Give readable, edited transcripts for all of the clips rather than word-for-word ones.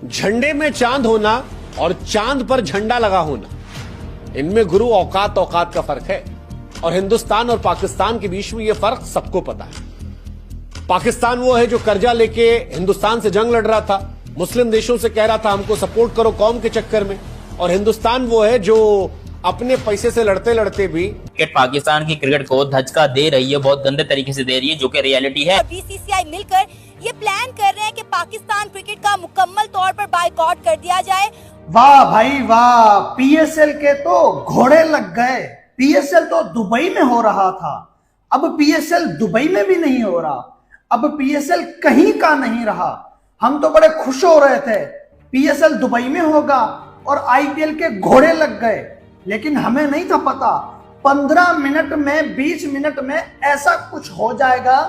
झंडे में चांद होना और चांद पर झंडा लगा होना, इनमें गुरु औकात औकात का फर्क है। और हिंदुस्तान और पाकिस्तान के बीच में यह फर्क सबको पता है। पाकिस्तान वो है जो कर्जा लेके हिंदुस्तान से जंग लड़ रहा था, मुस्लिम देशों से कह रहा था हमको सपोर्ट करो कौम के चक्कर में, और हिंदुस्तान वो है जो अपने पैसे से लड़ते लड़ते भी क्रिकेट पाकिस्तान की क्रिकेट को धचका दे रही है, बहुत गंदे तरीके से दे रही है, जो कि रियलिटी है। बीसीसीआई मिलकर ये प्लान कर रहे हैं कि पाकिस्तान क्रिकेट का मुकम्मल तौर पर बायकॉट कर दिया जाए। वाह भाई वाह, पीएसएल के तो घोड़े लग गए। पीएसएल तो दुबई में हो रहा था, अब पीएसएल दुबई में भी नहीं हो रहा, अब पीएसएल कहीं का नहीं रहा। हम तो बड़े खुश हो रहे थे पीएसएल दुबई में होगा और आईपीएल के घोड़े लग गए, लेकिन हमें नहीं था पता 15 मिनट में 20 मिनट में ऐसा कुछ हो जाएगा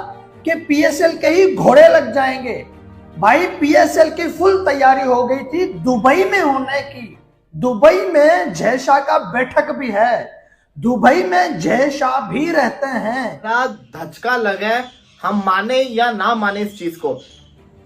कि पीएसएल के ही घोड़े लग जाएंगे। भाई पीएसएल की फुल तैयारी हो गई थी दुबई में होने की। दुबई में जय शाह का बैठक भी है, दुबई में जय शाह भी रहते हैं। ना धचका लगे, हम माने या ना माने इस चीज को,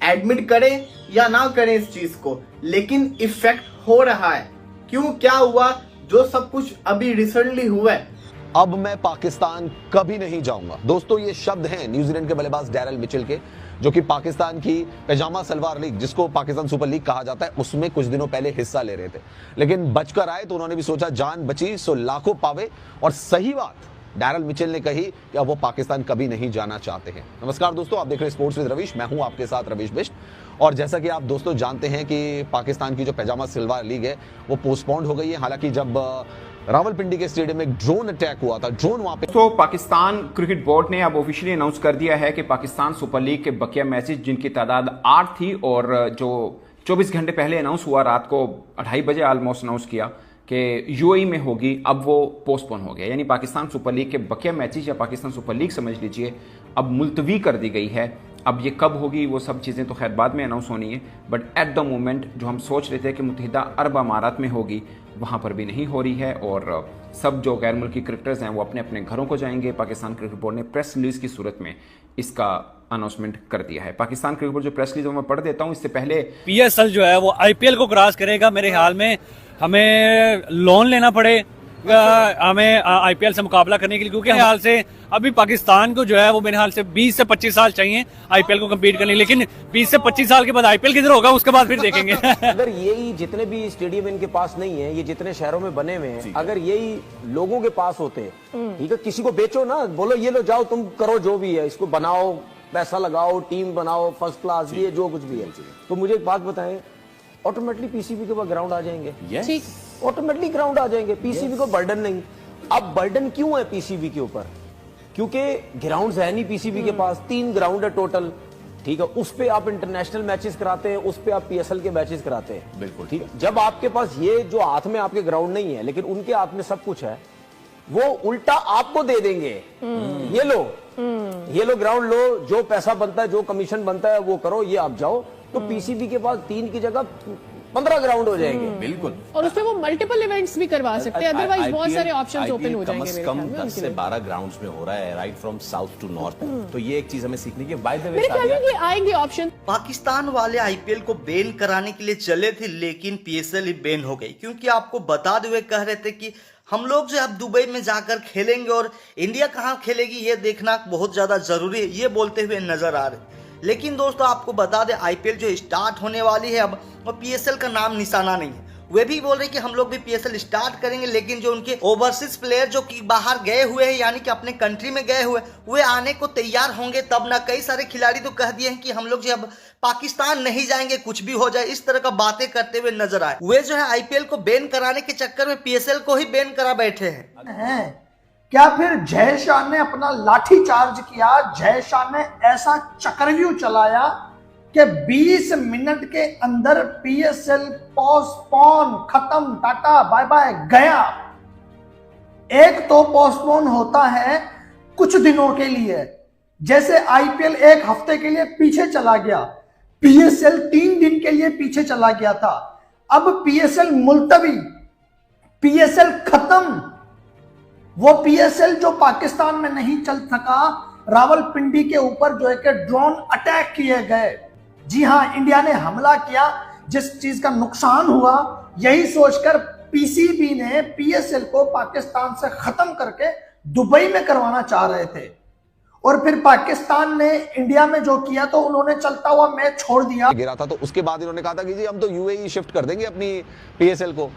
एडमिट करें या ना करें इस चीज को, लेकिन इफेक्ट हो रहा है। क्यों, क्या हुआ? जो सब कुछ अभी रिसेंटली हुआ है। अब मैं पाकिस्तान कभी नहीं जाऊंगा। दोस्तों, ये शब्द हैं न्यूजीलैंड के बल्लेबाज डैरल मिचेल के, जो कि पाकिस्तान की पैजामा सलवार लीग, जिसको पाकिस्तान सुपर लीग कहा जाता है, उसमें कुछ दिनों पहले हिस्सा ले रहे थे। लेकिन बचकर आए तो उन्होंने भी सोचा जान बची सो लाखों पावे, और सही बात डैरल मिचेल ने कही कि अब वो पाकिस्तान कभी नहीं जाना चाहते हैं। नमस्कार दोस्तों, आप देख रहे हैं स्पोर्ट्स विद रवीश, मैं हूं आपके साथ रवीश बिष्ट। और जैसा कि आप दोस्तों जानते हैं कि पाकिस्तान की जो पैजामा सलवार लीग है वो पोस्टपोन्ड हो गई है। हालांकि जब रावलपिंडी के स्टेडियम में एक ड्रोन अटैक हुआ था, ड्रोन वहां पे तो पाकिस्तान क्रिकेट बोर्ड ने अब ऑफिशियली अनाउंस कर दिया है कि पाकिस्तान सुपर लीग के बकिया मैचेस, जिनकी तादाद 8 थी और जो 24 घंटे पहले अनाउंस हुआ, रात को 2:30 बजे ऑलमोस्ट अनाउंस किया कि यूएई में होगी, अब वो पोस्टपोन हो गया। यानी पाकिस्तान सुपर लीग के बकिया मैचेस या पाकिस्तान सुपर लीग समझ लीजिए अब मुलतवी कर दी गई है। अब ये कब होगी वो सब चीज़ें तो खैर बाद में अनाउंस होनी है, बट एट द मोमेंट जो हम सोच रहे थे कि मुत्तहिदा अरब अमारात में होगी, वहाँ पर भी नहीं हो रही है। और सब जो गैर मुल्की क्रिकेटर्स हैं वो अपने अपने घरों को जाएंगे। पाकिस्तान क्रिकेट बोर्ड ने प्रेस रिलीज की सूरत में इसका अनाउंसमेंट कर दिया है। पाकिस्तान क्रिकेट बोर्ड जो प्रेस रिलीज मैं पढ़ देता हूँ, इससे पहले पीएसएल जो है वो आईपीएल को क्रॉस करेगा मेरे ख्याल में। हमें लोन लेना पड़े हमें आईपीएल से मुकाबला करने के लिए, क्योंकि ख्याल से अभी पाकिस्तान को जो है वो मेरे ख्याल से 20 से 25 साल चाहिए आईपीएल को कम्पीट करने, लेकिन 20 से 25 साल के बाद आईपीएल किधर होगा उसके बाद फिर देखेंगे। अगर यही जितने भी स्टेडियम इनके पास नहीं है, ये जितने शहरों में बने हुए हैं, अगर यही लोगों के पास होते, ठीक है, किसी को बेचो ना, बोलो ये लो जाओ तुम करो जो भी है, इसको बनाओ, पैसा लगाओ, टीम बनाओ, फर्स्ट क्लास, ये जो कुछ भी है, तो मुझे एक बात बताएं, ऑटोमेटिकली पीसीबी के पास ग्राउंड आ जाएंगे, ऑटोमेटिकली ग्राउंड आ जाएंगे, पीसीबी को बर्डन नहीं। अब बर्डन क्यों है पीसीबी के ऊपर? क्योंकि ग्राउंड है नहीं पीसीबी के पास, 3 ग्राउंड है टोटल, ठीक है, उस पे आप इंटरनेशनल मैचेस कराते हैं, उस पे आप पीएसएल के मैचेस कराते हैं, बिल्कुल ठीक है। जब आपके पास ये जो हाथ में आपके ग्राउंड नहीं है, लेकिन उनके हाथ में सब कुछ है, वो उल्टा आपको दे देंगे, ये लो ग्राउंड लो, जो पैसा बनता है, जो कमीशन बनता है वो करो, ये आप जाओ। तो पीसीबी के पास 3 की जगह 15 ग्राउंड हो जाएंगे, बिल्कुल, और उसमें वो मल्टीपल इवेंट्स भी करवा सकते हैं, अदरवाइज बहुत सारे ऑप्शंस ओपन हो जाएंगे। कम से कम 10 से 12 ग्राउंड्स में हो रहा है, right from south to north. तो ये एक चीज हमें सीखने की, बाय द वे ये आएंगे ऑप्शन। पाकिस्तान वाले आईपीएल को बैन कराने के लिए चले थे, लेकिन पीएसएल ही बैन हो गई, क्योंकि आपको बता दे हुए कह रहे थे कि हम लोग जो अब दुबई में जाकर खेलेंगे और इंडिया कहाँ खेलेगी ये देखना बहुत ज्यादा जरूरी है, ये बोलते हुए नजर आ रहे। लेकिन दोस्तों आपको बता दें आईपीएल जो स्टार्ट होने वाली है अब, और पीएसएल का नाम निशाना नहीं है। वे भी बोल रहे कि हम लोग भी पीएसएल स्टार्ट करेंगे, लेकिन जो उनके ओवरसीज प्लेयर जो कि बाहर गए हुए हैं, यानी कि अपने कंट्री में गए हुए, वे आने को तैयार होंगे तब ना। कई सारे खिलाड़ी तो कह दिए हैं कि हम लोग जो अब पाकिस्तान नहीं जाएंगे, कुछ भी हो जाए, इस तरह का बातें करते हुए नजर आए। वे जो है आईपीएल को बैन कराने के चक्कर में पीएसएल को ही बैन करा बैठे हैं। क्या फिर जय शाह ने अपना लाठी चार्ज किया? जय शाह ने ऐसा चक्रव्यूह चलाया कि 20 मिनट के अंदर पीएसएल पोस्टपोन, खत्म, टाटा बाय बाय, गया। एक तो पोस्टपोन होता है कुछ दिनों के लिए, जैसे आईपीएल 1 हफ्ते के लिए पीछे चला गया, पीएसएल 3 दिन के लिए पीछे चला गया था। अब पीएसएल मुलतवी, पीएसएल खत्म। वो पीएसएल जो पाकिस्तान में नहीं चल सका, रावलपिंडी के ऊपर जो है कि ड्रोन अटैक किए गए। जी हां, इंडिया ने हमला किया, जिस चीज का नुकसान हुआ, यही सोचकर पीसीबी ने पीएसएल को पाकिस्तान से खत्म करके दुबई में करवाना चाह रहे थे। और फिर पाकिस्तान ने इंडिया में जो किया तो उन्होंने चलता हुआ मैच छोड़ दिया, गिरा था। तो उसके बाद इन्होंने कहा था कि जी हम तो यूएई शिफ्ट कर देंगे अपनी पीएसएल को।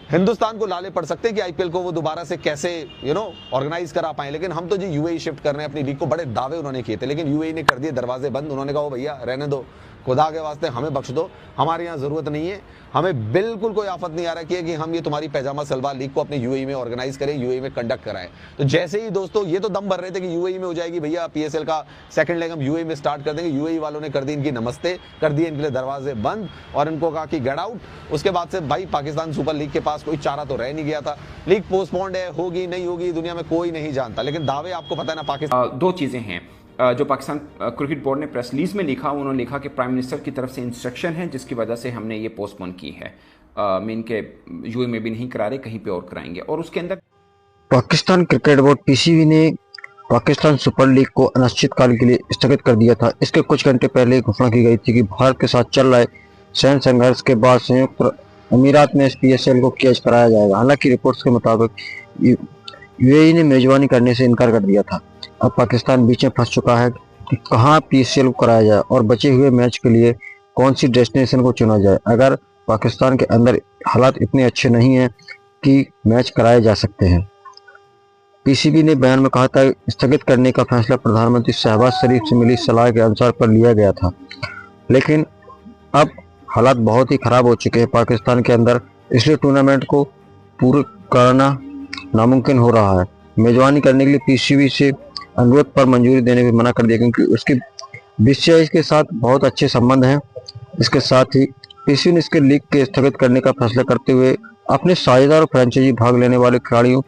हिंदुस्तान को लाले पड़ सकते हैं कि आईपीएल को वो दोबारा से कैसे ऑर्गेनाइज करा पाए, लेकिन हम तो जी यूएई शिफ्ट कर रहे हैं अपनी लीग को। बड़े दावे उन्होंने किए थे, लेकिन यूएई ने कर दिए दरवाजे बंद। उन्होंने कहा भैया रहने दो, खुदा के वास्ते हमें बख्श दो, हमारे यहाँ जरूरत नहीं है, हमें बिल्कुल कोई आफत नहीं आ रहा कि हम ये तुम्हारी पैजामा सलवार लीग को अपने यूएई में ऑर्गेनाइज करें, यूएई में कंडक्ट कराएं। तो जैसे ही दोस्तों ये तो दम भर रहे थे कि यूएई में हो जाएगी भैया पीएसएल का सेकंड लेग हम यूएई में स्टार्ट कर देंगे, यूएई वालों ने कर दी इनकी नमस्ते, कर दिए इनके लिए दरवाजे बंद और इनको कहा कि गेट आउट। उसके बाद से भाई पाकिस्तान सुपर लीग के पास कोई चारा तो रह नहीं गया था। लीग पोस्टपोन्ड है, होगी नहीं होगी दुनिया में कोई नहीं जानता, लेकिन दावे आपको पता है ना पाकिस्तान। दो चीज़ें हैं जो पाकिस्तान क्रिकेट बोर्ड ने प्रेस रिलीज में लिखा, उन्होंने लिखा कि प्राइम मिनिस्टर की तरफ से इंस्ट्रक्शन है जिसकी वजह से हमने ये पोस्टपोन की है। मेन के यूए में भी नहीं करा रहे, कहीं पे और कराएंगे। और उसके अंदर पाकिस्तान क्रिकेट बोर्ड पीसीबी ने पाकिस्तान सुपर लीग को अनिश्चितकाल के लिए स्थगित कर दिया था। इसके कुछ घंटे पहले घोषणा की गई थी कि भारत के साथ चल रहे सैन्य संघर्ष के बाद संयुक्त अमीरात में इस पीएसएल को कैच कराया जाएगा। हालांकि रिपोर्ट्स के मुताबिक यूएई ने मेजबानी करने से इनकार कर दिया था। अब पाकिस्तान बीच में फंस चुका है कि कहां पीएसएल को कराया जाए और बचे हुए मैच के लिए कौन सी डेस्टिनेशन को चुना जाए। अगर पाकिस्तान के अंदर हालात इतने अच्छे नहीं हैं कि मैच कराए जा सकते हैं। पीसीबी ने बयान में कहा था स्थगित करने का फैसला प्रधानमंत्री शहबाज शरीफ से मिली सलाह के अनुसार पर लिया गया था, लेकिन अब हालात बहुत ही खराब हो चुके हैं पाकिस्तान के अंदर, इसलिए टूर्नामेंट को पूरा कराना नामुमकिन हो रहा है। मेजबानी करने के लिए पीसीबी से अनुरोध पर मंजूरी देने में मना कर दिया क्योंकि उसके बीसीसीआई के साथ बहुत अच्छे संबंध हैं। इसके साथ ही पीसीबी ने इसके लीग के स्थगित करने का फैसला करते हुए अपने साझेदार और फ्रेंचाइजी भाग लेने वाले खिलाड़ियों,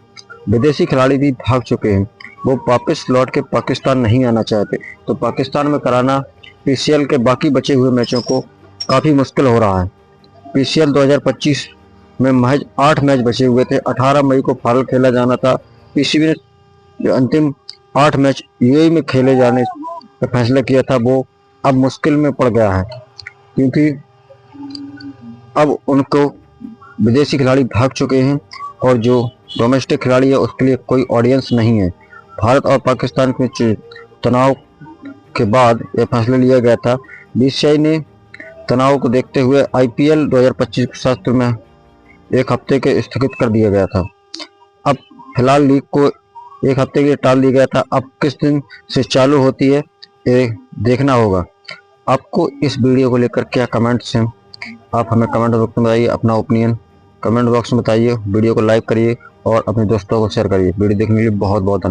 विदेशी खिलाड़ी भी भाग चुके हैं। वो वापस लौट के पाकिस्तान नहीं आना चाहते, तो पाकिस्तान में कराना पीसीएल के बाकी बचे हुए मैचों को काफ़ी मुश्किल हो रहा है। पीसीएल 2025 में महज 8 मैच बचे हुए थे। 18 मई को फाइनल खेला जाना था। पीसीबी ने जो अंतिम 8 मैच यूएई में खेले जाने का फैसला किया था वो अब मुश्किल में पड़ गया है, क्योंकि अब उनको विदेशी खिलाड़ी भाग चुके हैं और जो डोमेस्टिक खिलाड़ी है उसके लिए कोई ऑडियंस नहीं है। भारत और पाकिस्तान के तनाव के बाद यह फैसला लिया गया था। बीसीसीआई ने तनाव को देखते हुए आईपीएल 2025 के सत्र में 1 हफ्ते के स्थगित कर दिया गया था। अब फिलहाल लीग को 1 हफ्ते के लिए टाल दिया गया था। अब किस दिन से चालू होती है ये देखना होगा। आपको इस वीडियो को लेकर क्या कमेंट्स हैं, आप हमें कमेंट बॉक्स में बताइए अपना ओपिनियन कमेंट बॉक्स में बताइए। वीडियो को लाइक करिए और अपने दोस्तों को शेयर करिए। वीडियो देखने के लिए बहुत बहुत धन्यवाद।